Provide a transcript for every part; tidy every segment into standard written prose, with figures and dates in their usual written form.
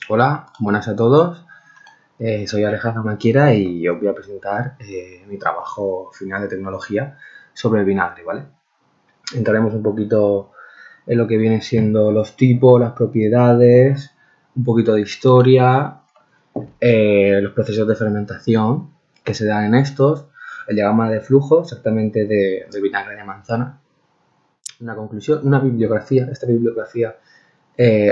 Hola, buenas a todos. Soy Alejandro Manquiera y os voy a presentar mi trabajo final de tecnología sobre el vinagre, ¿vale? Entraremos un poquito en lo que vienen siendo los tipos, las propiedades, un poquito de historia, los procesos de fermentación que se dan en estos, el diagrama de flujo exactamente de vinagre de manzana, una conclusión, una bibliografía. Esta bibliografía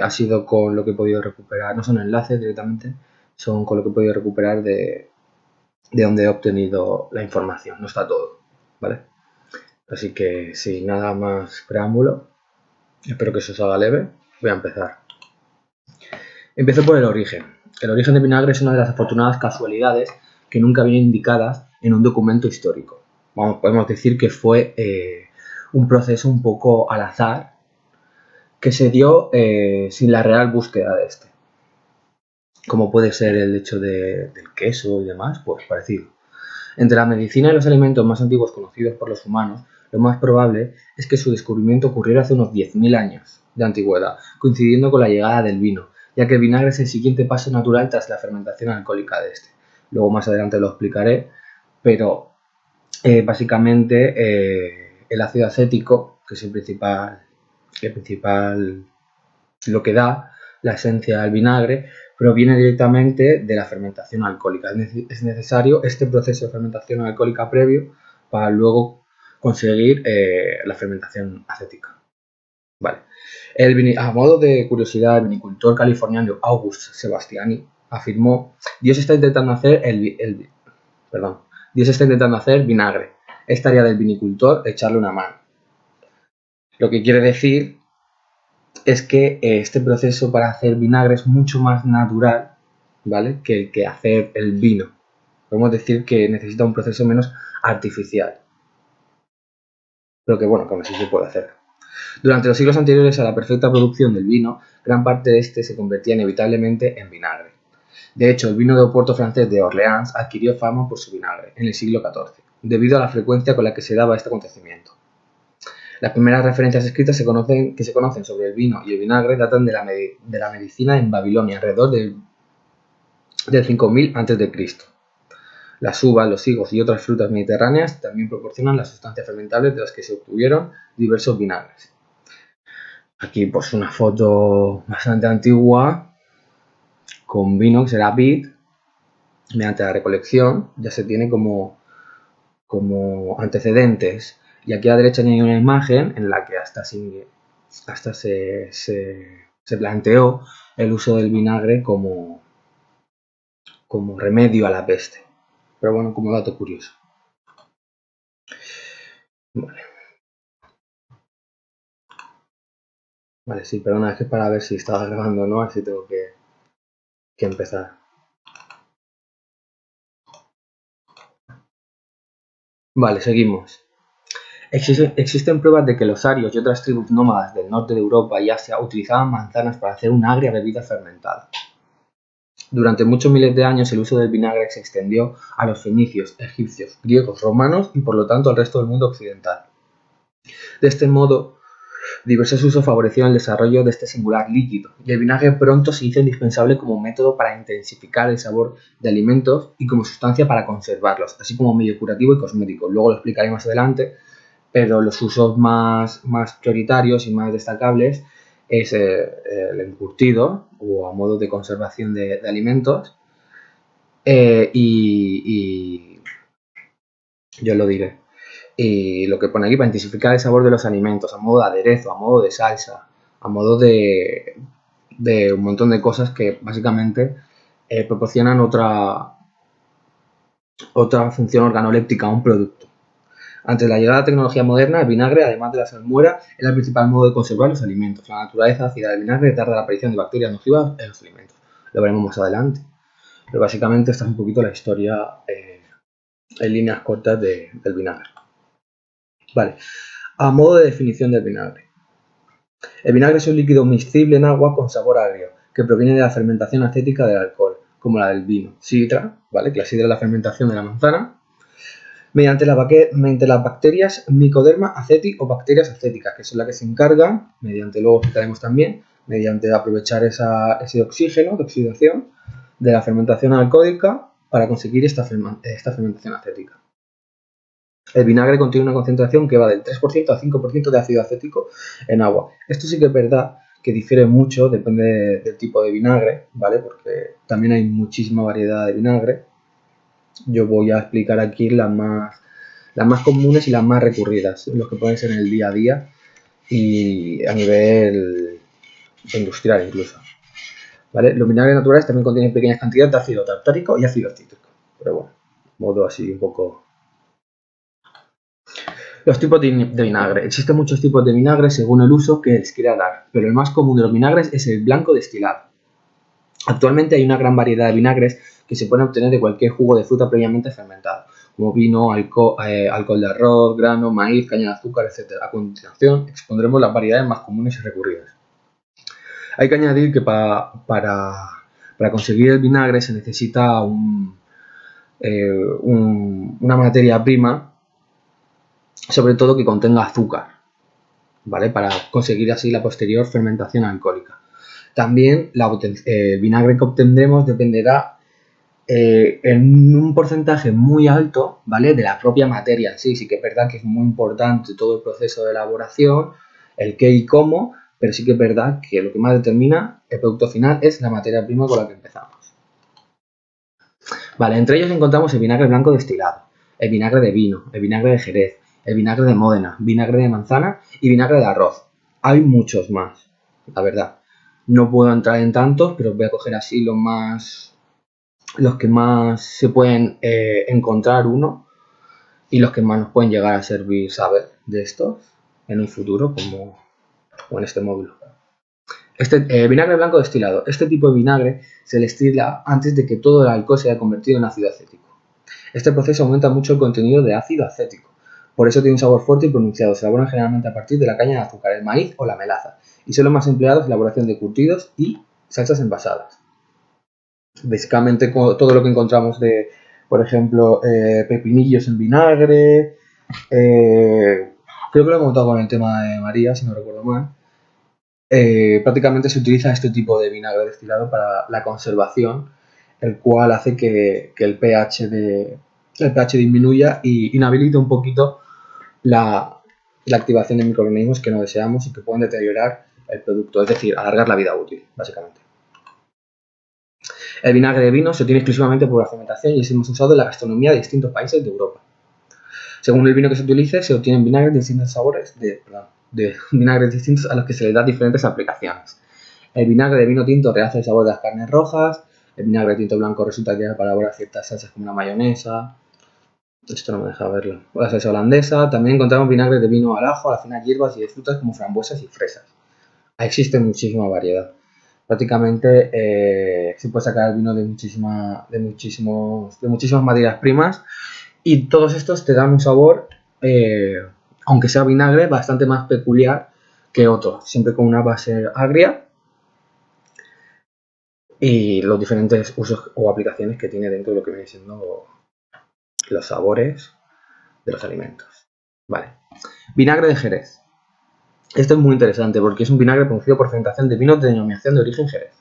ha sido con lo que he podido recuperar, no son enlaces directamente, son con lo que he podido recuperar de donde he obtenido la información, no está todo, ¿vale? Así que sin nada más preámbulo, espero que eso os haga leve, voy a empezar. Empiezo por el origen. El origen de vinagre es una de las afortunadas casualidades que nunca vienen indicadas en un documento histórico. Podemos decir que fue un proceso un poco al azar que se dio sin la real búsqueda de este. Como puede ser el hecho del queso y demás, pues parecido. Entre la medicina y los alimentos más antiguos conocidos por los humanos, lo más probable es que su descubrimiento ocurriera hace unos 10.000 años de antigüedad, coincidiendo con la llegada del vino, ya que el vinagre es el siguiente paso natural tras la fermentación alcohólica de este. Luego más adelante lo explicaré, pero básicamente el ácido acético, que es el principal, lo que da la esencia al vinagre, proviene directamente de la fermentación alcohólica. Es necesario este proceso de fermentación alcohólica previo para luego conseguir la fermentación acética. Vale. A modo de curiosidad, el vinicultor californiano August Sebastiani afirmó: Dios está intentando hacer Dios está intentando hacer vinagre. Es tarea del vinicultor echarle una mano. Lo que quiere decir es que este proceso para hacer vinagre es mucho más natural, ¿vale?, que el que hacer el vino. Podemos decir que necesita un proceso menos artificial, pero que bueno, que aún así se puede hacer. Durante los siglos anteriores a la perfecta producción del vino, gran parte de este se convertía inevitablemente en vinagre. De hecho, el vino de Oporto francés de Orleans adquirió fama por su vinagre en el siglo XIV, debido a la frecuencia con la que se daba este acontecimiento. Las primeras referencias escritas que se conocen sobre el vino y el vinagre datan de la medicina en Babilonia, alrededor del 5000 a.C. Las uvas, los higos y otras frutas mediterráneas también proporcionan las sustancias fermentables de las que se obtuvieron diversos vinagres. Aquí pues una foto bastante antigua con vino que será vid. Mediante la recolección ya se tiene como antecedentes. Y aquí a la derecha hay una imagen en la que hasta se planteó el uso del vinagre como remedio a la peste. Pero bueno, como dato curioso. Vale, sí, perdona, es que para ver si estaba grabando o no, así tengo que empezar. Vale, seguimos. Existen pruebas de que los arios y otras tribus nómadas del norte de Europa y Asia utilizaban manzanas para hacer una agria bebida fermentada. Durante muchos miles de años el uso del vinagre se extendió a los fenicios, egipcios, griegos, romanos y por lo tanto al resto del mundo occidental. De este modo, diversos usos favorecieron el desarrollo de este singular líquido, y el vinagre pronto se hizo indispensable como método para intensificar el sabor de alimentos y como sustancia para conservarlos, así como medio curativo y cosmético. Luego lo explicaré más adelante, pero los usos más prioritarios y más destacables es el encurtido o a modo de conservación de alimentos y yo lo diré. Y lo que pone aquí, para intensificar el sabor de los alimentos, a modo de aderezo, a modo de salsa, a modo de un montón de cosas que básicamente proporcionan otra función organoléptica a un producto. Antes de la llegada de la tecnología moderna, el vinagre, además de la salmuera, era el principal modo de conservar los alimentos. La naturaleza ácida del vinagre retarda la aparición de bacterias nocivas en los alimentos. Lo veremos más adelante. Pero básicamente esta es un poquito la historia en líneas cortas del vinagre. Vale, a modo de definición del vinagre. El vinagre es un líquido miscible en agua con sabor agrio, que proviene de la fermentación acética del alcohol, como la del vino. Sidra, ¿vale?, que la sidra es la fermentación de la manzana, mediante las bacterias Mycoderma aceti o bacterias acéticas, que son las que se encargan, luego explicaremos también, mediante aprovechar ese oxígeno de oxidación de la fermentación alcohólica para conseguir esta fermentación acética. El vinagre contiene una concentración que va del 3% al 5% de ácido acético en agua. Esto sí que es verdad que difiere mucho, depende del tipo de vinagre, ¿vale? Porque también hay muchísima variedad de vinagre. Yo voy a explicar aquí las más comunes y las más recurridas, los que pueden ser en el día a día y a nivel industrial incluso. ¿Vale? Los vinagres naturales también contienen pequeñas cantidades de ácido tartárico y ácido cítrico. Pero bueno, modo así un poco. Los tipos de vinagre. Existen muchos tipos de vinagre según el uso que les quiera dar, pero el más común de los vinagres es el blanco destilado. Actualmente hay una gran variedad de vinagres que se pueden obtener de cualquier jugo de fruta previamente fermentado, como vino, alcohol de arroz, grano, maíz, caña de azúcar, etc. A continuación expondremos las variedades más comunes y recurridas. Hay que añadir que para conseguir el vinagre se necesita una materia prima, sobre todo que contenga azúcar, ¿vale? Para conseguir así la posterior fermentación alcohólica. También el vinagre que obtendremos dependerá en un porcentaje muy alto, ¿vale? De la propia materia. Sí que es verdad que es muy importante todo el proceso de elaboración, el qué y cómo, pero sí que es verdad que lo que más determina el producto final es la materia prima con la que empezamos. Vale, entre ellos encontramos el vinagre blanco destilado, el vinagre de vino, el vinagre de Jerez, el vinagre de Módena, vinagre de manzana y vinagre de arroz. Hay muchos más, la verdad. No puedo entrar en tantos, pero voy a coger así los que más se pueden encontrar uno y los que más nos pueden llegar a servir saber de estos en un futuro, como en este módulo. Vinagre blanco destilado. Este tipo de vinagre se destila antes de que todo el alcohol se haya convertido en ácido acético. Este proceso aumenta mucho el contenido de ácido acético. Por eso tiene un sabor fuerte y pronunciado. Se elaboran generalmente a partir de la caña de azúcar, el maíz o la melaza. Y son los más empleados en la elaboración de curtidos y salsas envasadas. Básicamente todo lo que encontramos de, por ejemplo, pepinillos en vinagre. Creo que lo he montado con el tema de María, si no recuerdo mal. Prácticamente se utiliza este tipo de vinagre destilado para la conservación, el cual hace que el pH disminuya y inhabilite un poquito la activación de microorganismos que no deseamos y que pueden deteriorar el producto, es decir, alargar la vida útil, básicamente. El vinagre de vino se obtiene exclusivamente por la fermentación y es más usado en la gastronomía de distintos países de Europa. Según el vino que se utilice, se obtienen vinagres de distintos sabores, de vinagres distintos a los que se les da diferentes aplicaciones. El vinagre de vino tinto rehace el sabor de las carnes rojas. El vinagre de tinto blanco resulta ideal para elaborar ciertas salsas como la mayonesa. Esto no me deja verlo. O la salsa holandesa. También encontramos vinagre de vino al ajo, a las finas hierbas y de frutas como frambuesas y fresas. Existe muchísima variedad. Prácticamente se puede sacar el vino de muchísimas materias primas y todos estos te dan un sabor, aunque sea vinagre, bastante más peculiar que otros, siempre con una base agria y los diferentes usos o aplicaciones que tiene dentro de lo que viene siendo los sabores de los alimentos. Vale. Vinagre de Jerez. Esto es muy interesante porque es un vinagre producido por fermentación de vinos de denominación de origen Jerez,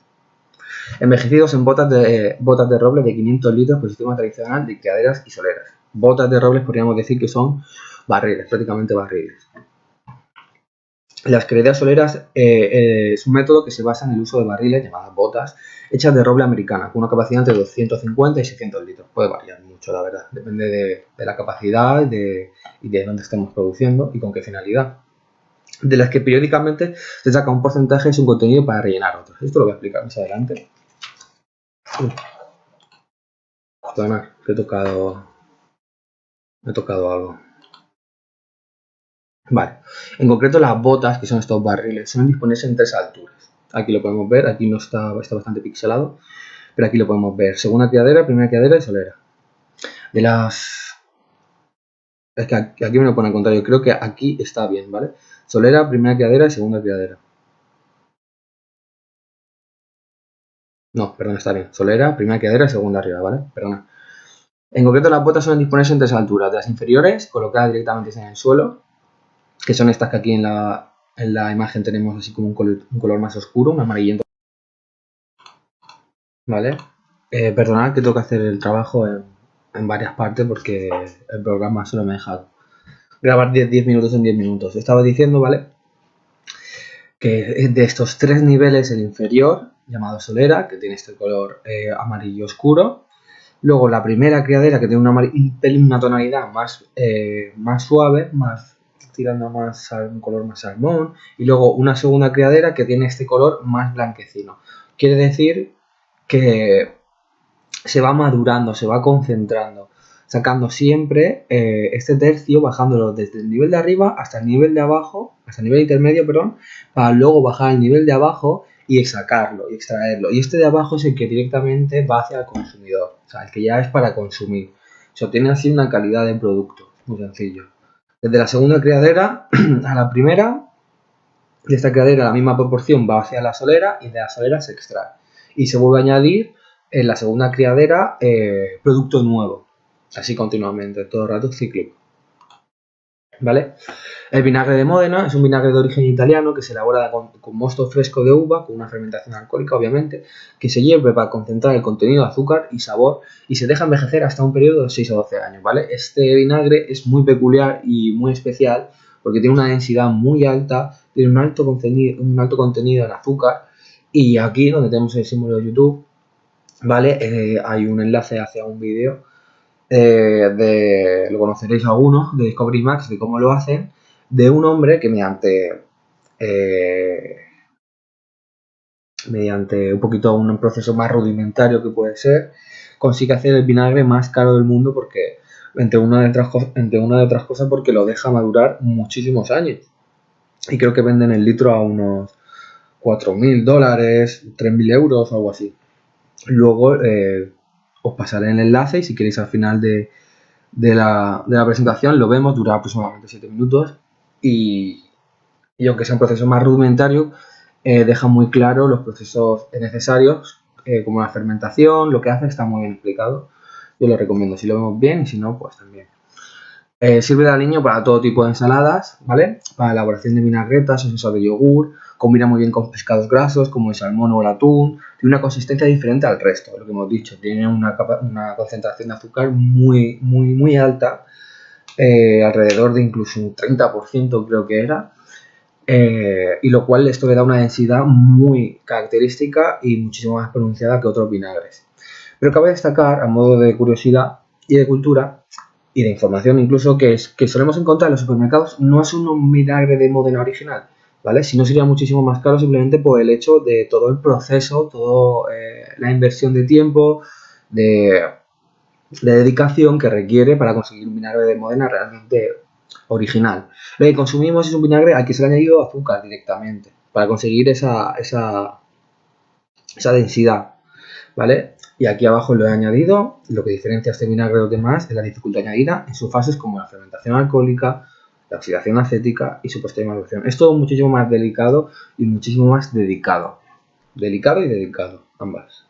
envejecidos en botas de roble de 500 litros por sistema tradicional de criaderas y soleras. Botas de roble podríamos decir que son barriles, prácticamente barriles. Las criaderas soleras es un método que se basa en el uso de barriles llamadas botas hechas de roble americana con una capacidad entre 250 y 600 litros. Puede variar mucho, la verdad. Depende de la capacidad y de dónde estemos produciendo y con qué finalidad. De las que periódicamente se saca un porcentaje de su contenido para rellenar otros. Esto lo voy a explicar más adelante. Perdona, que he tocado algo. Vale. En concreto, las botas, que son estos barriles, suelen disponerse en 3 alturas. Aquí lo podemos ver, aquí no está bastante pixelado, pero aquí lo podemos ver. Segunda criadera, primera criadera y solera. Es que aquí me lo pone al contrario, creo que aquí está bien, ¿vale? Solera, primera criadera y segunda criadera. No, perdón, está bien. Solera, primera criadera y segunda arriba, ¿vale? Perdona. En concreto, las botas suelen disponerse en 3 alturas. De las inferiores, colocadas directamente en el suelo, que son estas que aquí en la En la imagen tenemos así como un color más oscuro, un amarillento. ¿Vale? Perdonad que tengo que hacer el trabajo en varias partes porque el programa solo me deja grabar 10 minutos en 10 minutos. Estaba diciendo, ¿vale? Que de estos tres niveles, el inferior, llamado solera, que tiene este color amarillo oscuro. Luego la primera criadera, que tiene una tonalidad más suave, más tirando más a un color más salmón. Y luego una segunda criadera que tiene este color más blanquecino. Quiere decir que se va madurando, se va concentrando, sacando siempre este tercio, bajándolo desde el nivel de arriba hasta el nivel de abajo, hasta el nivel intermedio, perdón, para luego bajar al nivel de abajo y sacarlo y extraerlo. Y este de abajo es el que directamente va hacia el consumidor, o sea, el que ya es para consumir. Se obtiene así una calidad de producto, muy sencillo. Desde la segunda criadera a la primera, de esta criadera la misma proporción va hacia la solera y de la solera se extrae. Y se vuelve a añadir en la segunda criadera producto nuevo. Así continuamente, todo el rato cíclico. ¿Vale? El vinagre de Módena es un vinagre de origen italiano que se elabora con mosto fresco de uva, con una fermentación alcohólica, obviamente, que se hierve para concentrar el contenido de azúcar y sabor y se deja envejecer hasta un periodo de 6 o 12 años, ¿vale? Este vinagre es muy peculiar y muy especial porque tiene una densidad muy alta, tiene un alto contenido en azúcar y aquí donde tenemos el símbolo de YouTube, ¿vale? Hay un enlace hacia un vídeo lo conoceréis algunos, de Discovery Max, de cómo lo hacen, de un hombre que eh, mediante un poquito un proceso más rudimentario que puede ser, consigue hacer el vinagre más caro del mundo porque, entre una de otras cosas, porque lo deja madurar muchísimos años. Y creo que venden el litro a unos $4.000, 3.000 euros o algo así. Luego os pasaré el enlace y si queréis al final de la presentación lo vemos, dura aproximadamente 7 minutos y aunque sea un proceso más rudimentario, deja muy claro los procesos necesarios, como la fermentación, lo que hace está muy bien explicado. Yo lo recomiendo si lo vemos bien y si no, pues también. Sirve de aliño para todo tipo de ensaladas, ¿vale? Para la elaboración de vinagretas o salsa de yogur, combina muy bien con pescados grasos como el salmón o el atún, tiene una consistencia diferente al resto, lo que hemos dicho, tiene una concentración de azúcar muy alta, alrededor de incluso un 30% creo que era, y lo cual esto le da una densidad muy característica y muchísimo más pronunciada que otros vinagres. Pero cabe destacar, a modo de curiosidad y de cultura, y de información incluso, que solemos encontrar en los supermercados no es un vinagre de Módena original, ¿vale? Si no sería muchísimo más caro simplemente por el hecho de todo el proceso, toda la inversión de tiempo, de dedicación que requiere para conseguir un vinagre de Módena realmente original. Lo que consumimos es un vinagre al que se le ha añadido azúcar directamente para conseguir esa densidad, ¿vale? Y aquí abajo lo he añadido. Lo que diferencia este vinagre de los demás es la dificultad añadida en sus fases como la fermentación alcohólica, la oxidación acética y su posterior maduración. Es todo muchísimo más delicado y muchísimo más dedicado. Delicado y dedicado, ambas.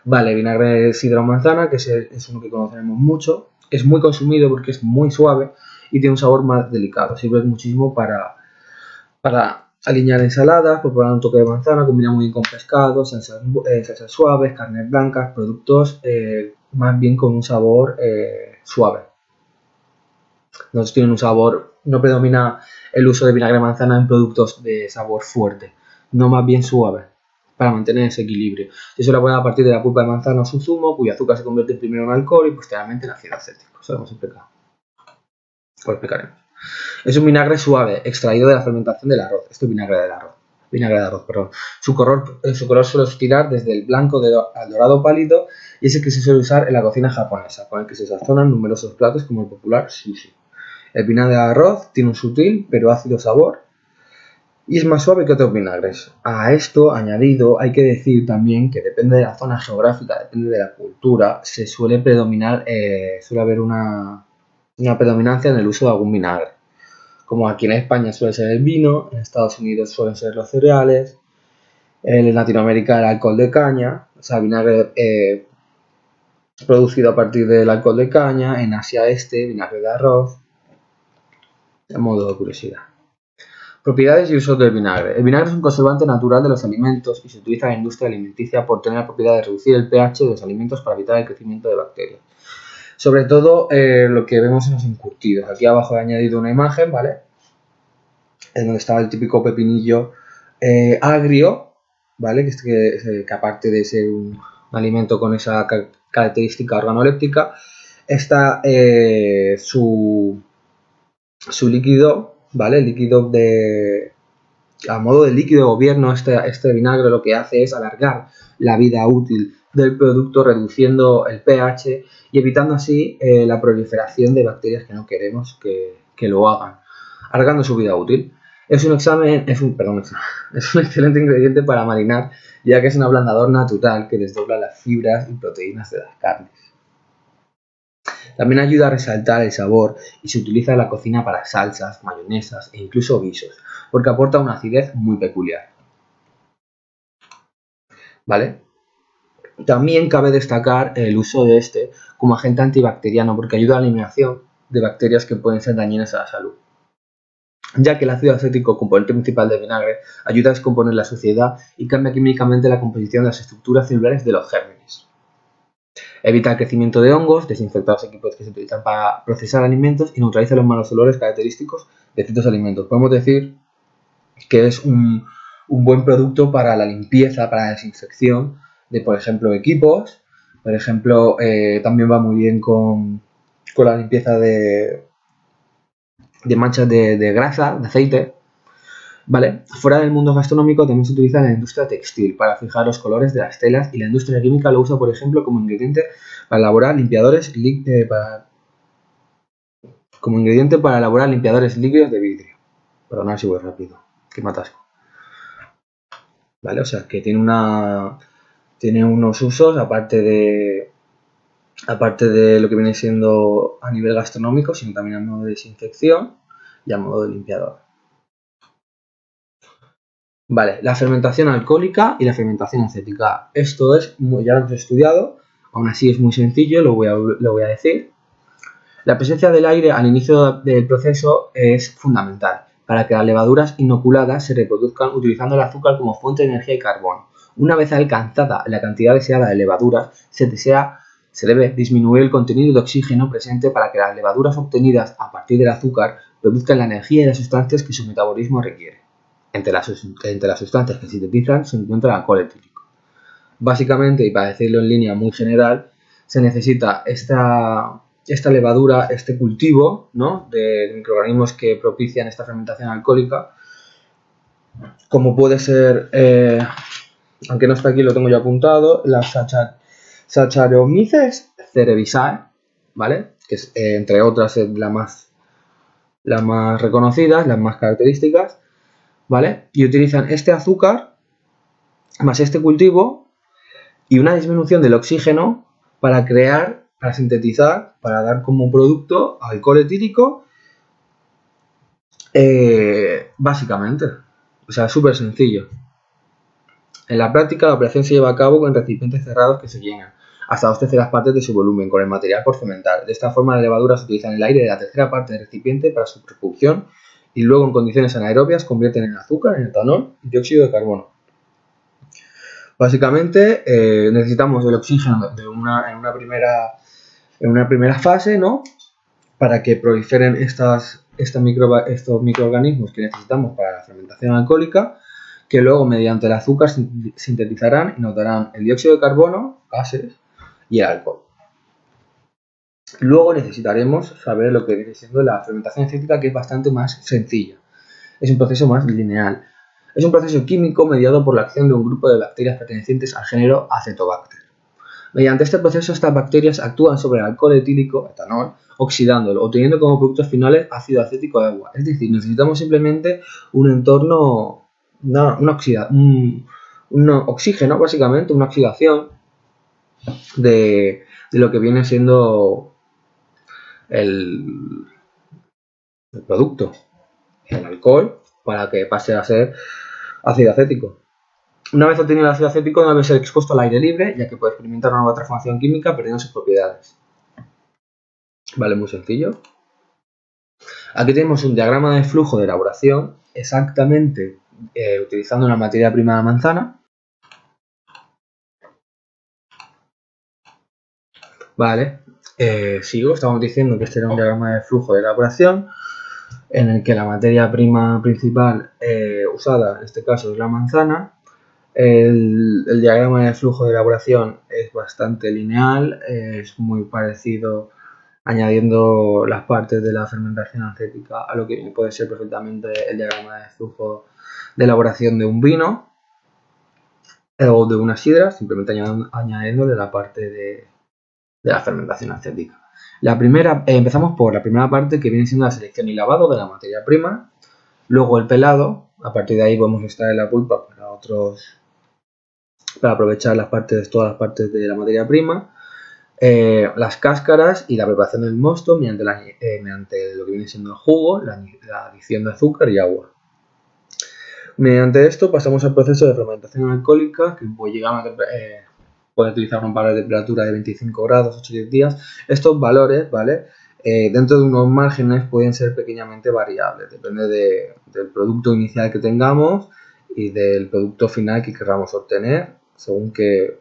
Vale, vinagre de sidra o manzana, que es uno que conoceremos mucho. Es muy consumido porque es muy suave y tiene un sabor más delicado. Sirve muchísimo para aliñar ensaladas, preparar un toque de manzana, combina muy bien con pescado, salsas suaves, carnes blancas, productos más bien con un sabor suave. No tienen un sabor, no predomina el uso de vinagre de manzana en productos de sabor fuerte, no más bien suave, para mantener ese equilibrio. Eso lo puede a partir de la pulpa de manzana o su zumo, cuyo azúcar se convierte primero en alcohol y posteriormente en ácido acético. Eso lo hemos explicado. Lo explicaremos. Es un vinagre suave, extraído de la fermentación del arroz. Esto es vinagre de arroz, perdón. Su color suele oscilar desde el blanco al dorado pálido y es el que se suele usar en la cocina japonesa, con el que se sazonan numerosos platos como el popular sushi. El vinagre de arroz tiene un sutil pero ácido sabor y es más suave que otros vinagres. A esto añadido hay que decir también que depende de la zona geográfica, depende de la cultura, se suele predominar, suele haber una predominancia en el uso de algún vinagre. Como aquí en España suele ser el vino, en Estados Unidos suelen ser los cereales, en Latinoamérica el alcohol de caña, o sea, vinagre producido a partir del alcohol de caña, en Asia vinagre de arroz, a modo de curiosidad. Propiedades y usos del vinagre. El vinagre es un conservante natural de los alimentos y se utiliza en la industria alimenticia por tener la propiedad de reducir el pH de los alimentos para evitar el crecimiento de bacterias. Sobre todo lo que vemos en los encurtidos. Aquí abajo he añadido una imagen, ¿vale? En donde estaba el típico pepinillo agrio, ¿vale? Que aparte de ser un alimento con esa característica organoléptica, está su líquido, ¿vale? El líquido a modo de líquido de gobierno, este vinagre lo que hace es alargar la vida útil del producto, reduciendo el pH y evitando así la proliferación de bacterias que no queremos que lo hagan, alargando su vida útil. Es un excelente ingrediente para marinar, ya que es un ablandador natural que desdobla las fibras y proteínas de las carnes. También ayuda a resaltar el sabor y se utiliza en la cocina para salsas, mayonesas e incluso guisos, porque aporta una acidez muy peculiar. ¿Vale? También cabe destacar el uso de este como agente antibacteriano, porque ayuda a la eliminación de bacterias que pueden ser dañinas a la salud, ya que el ácido acético, componente principal del vinagre, ayuda a descomponer la suciedad y cambia químicamente la composición de las estructuras celulares de los gérmenes. Evita el crecimiento de hongos, desinfecta los equipos que se utilizan para procesar alimentos y neutraliza los malos olores característicos de ciertos alimentos. Podemos decir que es un buen producto para la limpieza, para la desinfección de, por ejemplo, equipos. Por ejemplo, también va muy bien con la limpieza de manchas de grasa, de aceite. Vale, fuera del mundo gastronómico también se utiliza en la industria textil para fijar los colores de las telas y la industria química lo usa, por ejemplo, como ingrediente para elaborar limpiadores líquidos de vidrio. Perdonad si voy rápido, que me atasco. Vale, o sea que tiene unos usos aparte de lo que viene siendo a nivel gastronómico, sino también a modo de desinfección y a modo de limpiador. Vale, la fermentación alcohólica y la fermentación acética. Esto ya lo hemos estudiado, aún así es muy sencillo, lo voy a decir. La presencia del aire al inicio del proceso es fundamental para que las levaduras inoculadas se reproduzcan utilizando el azúcar como fuente de energía y carbono. Una vez alcanzada la cantidad deseada de levaduras, se debe disminuir el contenido de oxígeno presente para que las levaduras obtenidas a partir del azúcar produzcan la energía y las sustancias que su metabolismo requiere. Entre las sustancias que sintetizan se encuentra el alcohol etílico. Básicamente, y para decirlo en línea muy general, se necesita esta levadura, este cultivo, ¿no?, de microorganismos que propician esta fermentación alcohólica, como puede ser, aunque no está aquí, lo tengo yo apuntado, las Saccharomyces cerevisiae, ¿vale?, que es, entre otras, las más reconocidas, las más características, ¿vale? Y utilizan este azúcar más este cultivo y una disminución del oxígeno para sintetizar, para dar como producto alcohol etílico, básicamente. O sea, súper sencillo. En la práctica, la operación se lleva a cabo con recipientes cerrados que se llenan hasta 2 terceras partes de su volumen con el material por fermentar. De esta forma, las levaduras utilizan el aire de la tercera parte del recipiente para su propulsión y luego, en condiciones anaerobias, convierten en azúcar, en etanol y dióxido de carbono. Básicamente, necesitamos el oxígeno en una primera fase, ¿no?, para que proliferen estos microorganismos que necesitamos para la fermentación alcohólica, que luego mediante el azúcar sintetizarán y nos darán el dióxido de carbono, gases, y el alcohol. Luego necesitaremos saber lo que viene siendo la fermentación acética, que es bastante más sencilla. Es un proceso más lineal. Es un proceso químico mediado por la acción de un grupo de bacterias pertenecientes al género Acetobacter. Mediante este proceso, estas bacterias actúan sobre el alcohol etílico, etanol, oxidándolo, obteniendo como productos finales ácido acético de agua. Es decir, necesitamos simplemente un entorno, un oxígeno, básicamente, una oxidación de lo que viene siendo el producto, el alcohol, para que pase a ser ácido acético. Una vez obtenido el ácido acético, no debe ser expuesto al aire libre, ya que puede experimentar una nueva transformación química perdiendo sus propiedades. Vale, muy sencillo. Aquí tenemos un diagrama de flujo de elaboración exactamente utilizando una materia prima de manzana. Vale, sigo, estamos diciendo que este era un diagrama de flujo de elaboración en el que la materia prima principal usada, en este caso, es la manzana. El diagrama de flujo de elaboración es bastante lineal, es muy parecido añadiendo las partes de la fermentación acética a lo que puede ser perfectamente el diagrama de flujo de elaboración de un vino o de una sidra, simplemente añadiéndole la parte de la fermentación acética. Empezamos por la primera parte, que viene siendo la selección y lavado de la materia prima, luego el pelado. A partir de ahí podemos extraer la pulpa para aprovechar todas las partes de la materia prima, las cáscaras y la preparación del mosto mediante lo que viene siendo el jugo, la adición de azúcar y agua. Mediante esto pasamos al proceso de fermentación alcohólica, que puede utilizar un valor de temperatura de 25 grados, 8 o 10 días. Estos valores, ¿vale? Dentro de unos márgenes pueden ser pequeñamente variables, depende del producto inicial que tengamos y del producto final que queramos obtener, según qué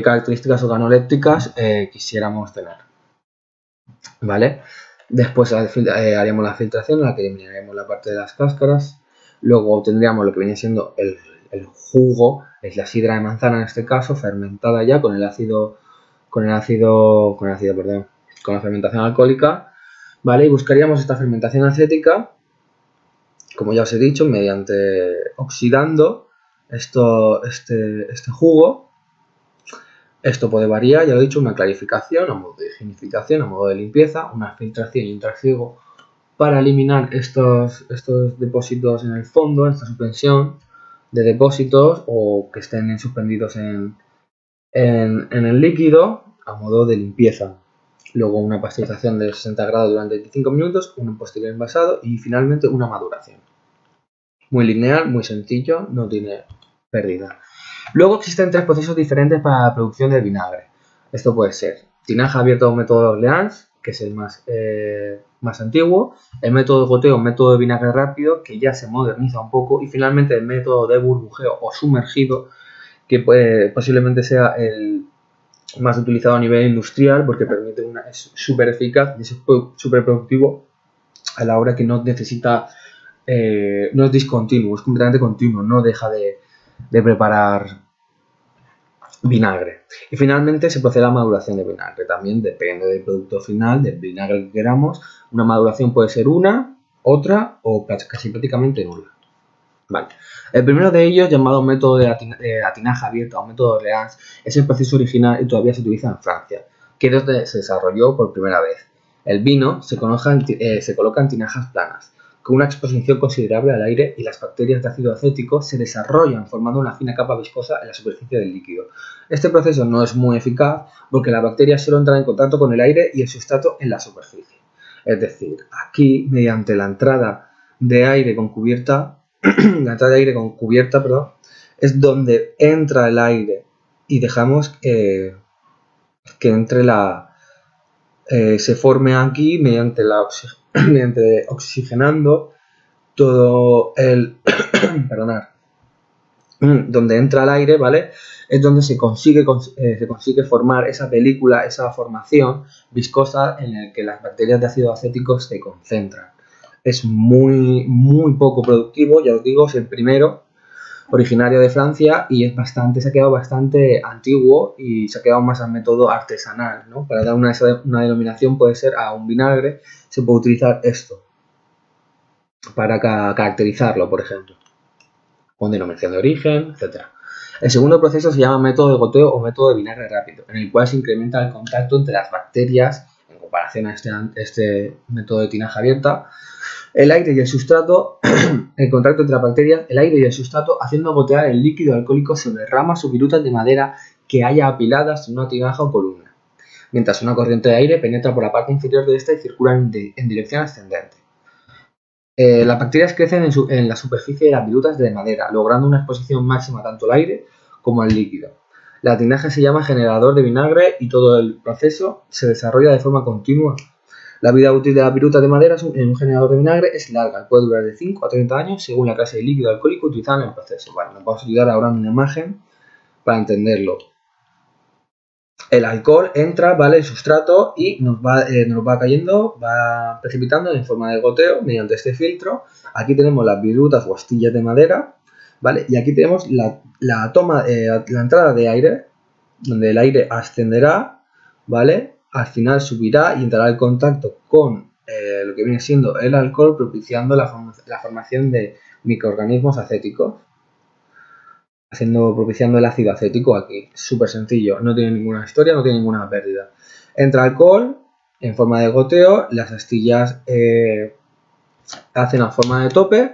características organolépticas quisiéramos tener, ¿vale? Después haríamos la filtración, en la que eliminaremos la parte de las cáscaras. Luego obtendríamos lo que viene siendo el jugo, es la sidra de manzana en este caso, fermentada ya con la fermentación alcohólica, ¿vale? Y buscaríamos esta fermentación acética, como ya os he dicho, mediante oxidando este jugo. Esto puede variar, ya lo he dicho, una clarificación a modo de higienificación, a modo de limpieza, una filtración y un trasiego para eliminar estos depósitos en el fondo, esta suspensión de depósitos o que estén suspendidos en el líquido a modo de limpieza. Luego una pasteurización de 60 grados durante 25 minutos, un posterior envasado y finalmente una maduración. Muy lineal, muy sencillo, no tiene pérdida. Luego existen 3 procesos diferentes para la producción del vinagre. Esto puede ser tinaja abierta o método de Orleans, que es el más antiguo, el método de goteo, método de vinagre rápido, que ya se moderniza un poco, y finalmente el método de burbujeo o sumergido, que posiblemente sea el más utilizado a nivel industrial porque es súper eficaz y es súper productivo a la hora que no necesita, no es discontinuo, es completamente continuo, no deja de preparar vinagre. Y finalmente se procede a la maduración de vinagre. También depende del producto final, del vinagre que queramos. Una maduración puede ser una, otra o casi prácticamente nula. Vale. El primero de ellos, llamado método de la tinaja abierta o método de Orleans, es el proceso original y todavía se utiliza en Francia, que es donde se desarrolló por primera vez. El vino se coloca en tinajas planas, con una exposición considerable al aire, y las bacterias de ácido acético se desarrollan formando una fina capa viscosa en la superficie del líquido. Este proceso no es muy eficaz porque las bacterias solo entran en contacto con el aire y el sustrato en la superficie. Es decir, aquí, mediante la entrada de aire con cubierta, es donde entra el aire y dejamos que entre se forme aquí mediante oxigenando todo el donde entra el aire, ¿vale? Es donde se consigue formar esa película, esa formación viscosa en la que las bacterias de ácido acético se concentran. Es muy, muy poco productivo, ya os digo, es el primero, originario de Francia, y se ha quedado bastante antiguo y se ha quedado más al método artesanal, ¿no? Para dar una denominación puede ser a un vinagre, se puede utilizar esto para caracterizarlo, por ejemplo, con denominación de origen, etc. El segundo proceso se llama método de goteo o método de vinagre rápido, en el cual se incrementa el contacto entre las bacterias, en comparación a este método de tinaja abierta, el aire y el sustrato, el contacto entre las bacterias, el aire y el sustrato, haciendo gotear el líquido alcohólico sobre ramas o virutas de madera que haya apiladas en una tinaja o columna, mientras una corriente de aire penetra por la parte inferior de esta y circula en dirección ascendente. Las bacterias crecen en la superficie de las virutas de madera, logrando una exposición máxima tanto al aire como al líquido. La tinaja se llama generador de vinagre y todo el proceso se desarrolla de forma continua La vida útil de las virutas de madera en un generador de vinagre es larga, puede durar de 5 a 30 años según la clase de líquido alcohólico utilizado en el proceso. Vale, nos vamos a ayudar ahora en una imagen para entenderlo. El alcohol entra, ¿vale? El sustrato y nos va cayendo, va precipitando en forma de goteo mediante este filtro. Aquí tenemos las virutas o astillas de madera, ¿vale? Y aquí tenemos la entrada de aire, donde el aire ascenderá, ¿vale? Al final subirá y entrará en contacto con lo que viene siendo el alcohol, propiciando la formación de microorganismos acéticos, propiciando el ácido acético aquí. Súper sencillo, no tiene ninguna historia, no tiene ninguna pérdida. Entra alcohol en forma de goteo, las astillas hacen la forma de tope,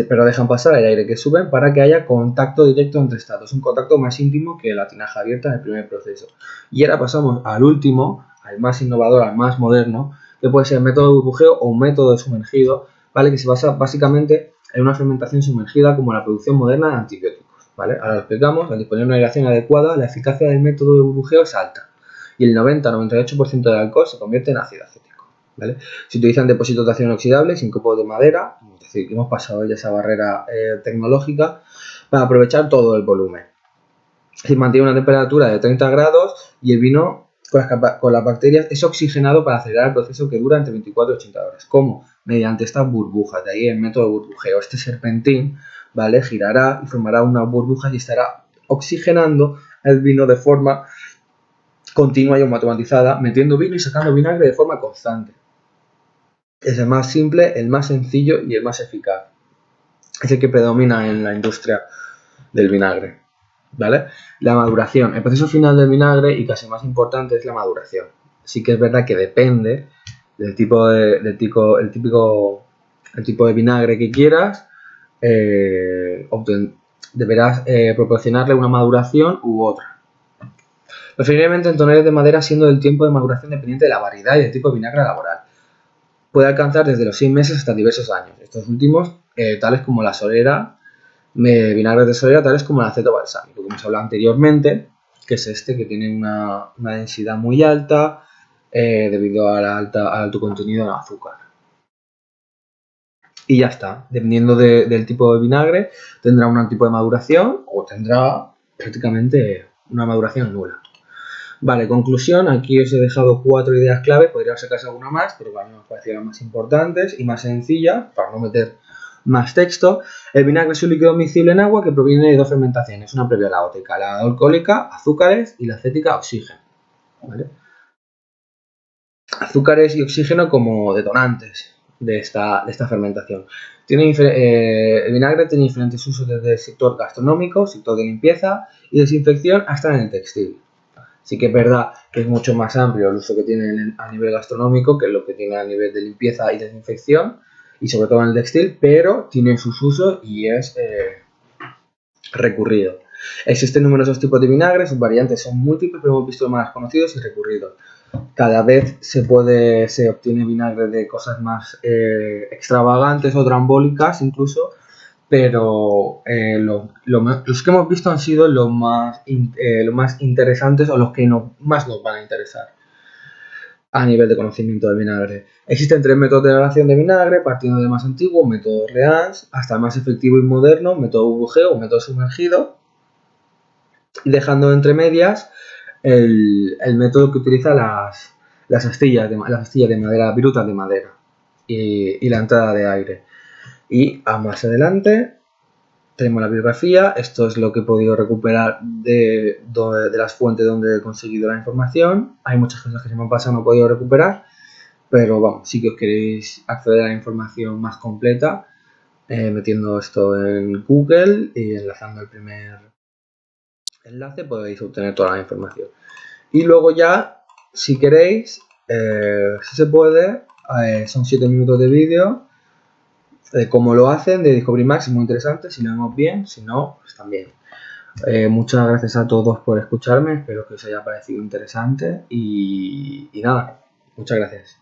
pero dejan pasar el aire que suben para que haya contacto directo entre estados, un contacto más íntimo que la tinaja abierta en el primer proceso. Y ahora pasamos al último, al más innovador, al más moderno, que puede ser el método de burbujeo o un método de sumergido, ¿vale? Que se basa básicamente en una fermentación sumergida como la producción moderna de antibióticos, ¿vale? Ahora lo explicamos. Al disponer de una aireación adecuada, la eficacia del método de burbujeo es alta y el 90-98% del alcohol se convierte en ácido acético, ¿vale? Se utilizan depósitos de acero inoxidable sin copos de madera, es decir, que hemos pasado ya esa barrera tecnológica para aprovechar todo el volumen. Se mantiene una temperatura de 30 grados y el vino con las bacterias es oxigenado para acelerar el proceso que dura entre 24 y 80 horas. ¿Cómo? Mediante estas burbujas, de ahí el método de burbujeo. Este serpentín, ¿vale? Girará y formará unas burbujas y estará oxigenando el vino de forma continua y automatizada, metiendo vino y sacando vinagre de forma constante. Es el más simple, el más sencillo y el más eficaz. Es el que predomina en la industria del vinagre, ¿vale? La maduración. El proceso final del vinagre, y casi más importante, es la maduración. Sí que es verdad que depende del tipo de vinagre que quieras, deberás proporcionarle una maduración u otra. Preferiblemente en tonellas de madera, siendo el tiempo de maduración dependiente de la variedad y del tipo de vinagre laboral. Puede alcanzar desde los 6 meses hasta diversos años. Estos últimos, tales como la solera, vinagres de solera, tales como el aceto balsámico, como hemos hablado anteriormente, que es este que tiene una densidad muy alta debido al alto contenido en azúcar. Y ya está. Dependiendo del tipo de vinagre, tendrá un tipo de maduración o tendrá prácticamente una maduración nula. Vale, conclusión, aquí os he dejado 4 ideas clave, podría sacarse alguna más, pero para mí me parecieron más importantes y más sencillas, para no meter más texto. El vinagre es un líquido miscible en agua que proviene de dos fermentaciones, una previa a la ótica, la alcohólica, azúcares, y la acética, oxígeno. ¿Vale? Azúcares y oxígeno como detonantes de esta fermentación. El vinagre tiene diferentes usos desde el sector gastronómico, sector de limpieza y desinfección, hasta en el textil. Sí que es verdad que es mucho más amplio el uso que tiene a nivel gastronómico que lo que tiene a nivel de limpieza y desinfección, y sobre todo en el textil, pero tiene sus usos y es recurrido. Existen numerosos tipos de vinagre, sus variantes son múltiples, pero hemos visto más conocidos y recurridos. Cada vez se obtiene vinagre de cosas más extravagantes o trambólicas incluso, pero los que hemos visto han sido los más interesantes o los que más nos van a interesar a nivel de conocimiento del vinagre. Existen 3 métodos de elaboración de vinagre, partiendo del más antiguo, método Reans, hasta el más efectivo y moderno, método burbujeo o método sumergido, y dejando entre medias el método que utiliza las astillas de madera, las virutas de madera y la entrada de aire. Y más adelante tenemos la bibliografía. Esto es lo que he podido recuperar de las fuentes donde he conseguido la información. Hay muchas cosas que se me han pasado, no he podido recuperar, pero vamos, si que os queréis acceder a la información más completa, metiendo esto en Google y enlazando el primer enlace, podéis obtener toda la información. Y luego ya, si queréis, si se puede, son 7 minutos de vídeo. Cómo lo hacen de Discovery Max, es muy interesante, si lo vemos bien, si no, pues también. Muchas gracias a todos por escucharme, espero que os haya parecido interesante y nada, muchas gracias.